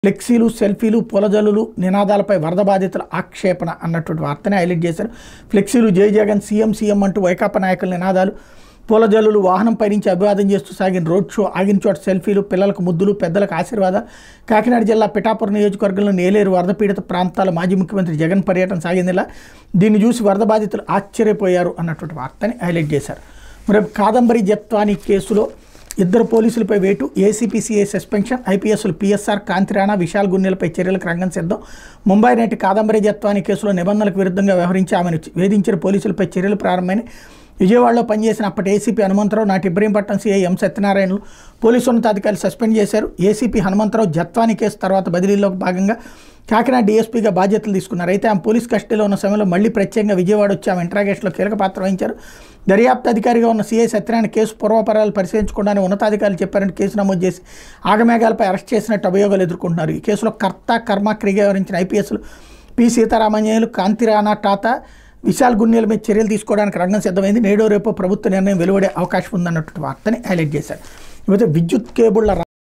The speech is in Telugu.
ఫ్లెక్సీలు, సెల్ఫీలు, పొలజల్లులు, నినాదాలపై వరద బాధితుల ఆక్షేపణ అన్నటువంటి వార్తని హైలైట్ చేశారు. ఫ్లెక్సీలు జై జగన్, సీఎం సీఎం అంటూ వైకాపా నాయకుల నినాదాలు, పూలజల్లులు, వాహనంపై నుంచి అభివాదం చేస్తూ సాగిన రోడ్ షో, ఆగిన చోట సెల్ఫీలు, పిల్లలకు ముద్దులు, పెద్దలకు ఆశీర్వాదాలు. కాకినాడ జిల్లా పిఠాపురం నియోజకవర్గంలో నేలేరు వరద పీడిత ప్రాంతాల మాజీ ముఖ్యమంత్రి జగన్ పర్యటన సాగిందిలా. దీన్ని చూసి వరద బాధితులు ఆశ్చర్యపోయారు అన్నటువంటి వార్తని హైలైట్ చేశారు. మరి కాదంబరి జత్వానీ కేసులో 2 పోలీసులపై వేటు, ఏసీపీ సీఐ సస్పెన్షన్, ఐపీఎస్లు పిఎస్ఆర్, కాంతిరాణా, విశాల్ గున్నెలపై చర్యలకు రంగం సిద్ధం. ముంబై నటి కాదంబరి జత్వానీ కేసులో నిబంధనలకు విరుద్ధంగా వ్యవహరించి ఆమెను వేధించిన పోలీసులపై చర్యలు ప్రారంభమైన విజయవాడలో పనిచేసిన అప్పటి ఏసీపీ హనుమంతరావు, నాటి ఇబ్రహీంపట్నం సీఐ ఎం సత్యనారాయణలు పోలీసు ఉన్నతాధికారులు సస్పెండ్ చేశారు. ఏసీపీ హనుమంతరావు జత్వానీ కేసు తర్వాత బదిలీలో భాగంగా కాకినాడ డీఎస్పీగా బాధ్యతలు తీసుకున్నారు. అయితే ఆమె పోలీస్ కస్టడీలో ఉన్న సమయంలో మళ్లీ ప్రత్యేకంగా విజయవాడ వచ్చి ఆమె ఇంట్రాగేషన్లో కీలక పాత్ర వహించారు. దర్యాప్తు అధికారిగా ఉన్న సీఐ సత్యనారాయణ కేసు పూర్వపరాలు పరిశీలించకుండానే ఉన్నతాధికారులు చెప్పారని కేసు నమోదు చేసి ఆగమేఘాలపై అరెస్ట్ చేసినట్టు అభియోగాలు ఎదుర్కొంటున్నారు. ఈ కేసులో కర్త కర్మ క్రియగా వ్యవహరించిన ఐపీఎస్లు పి సీతారామన్యాయులు, కాంతిరాణా, టాటా, విశాల్ గున్నెల మీద చర్యలు తీసుకోవడానికి రంగం సిద్ధమైంది. నేడో రేపో ప్రభుత్వ నిర్ణయం వెలువడే అవకాశం ఉందన్నటువంటి వార్తని హైలైట్ చేశారు. ఇకపోతే విద్యుత్ కేబుళ్ల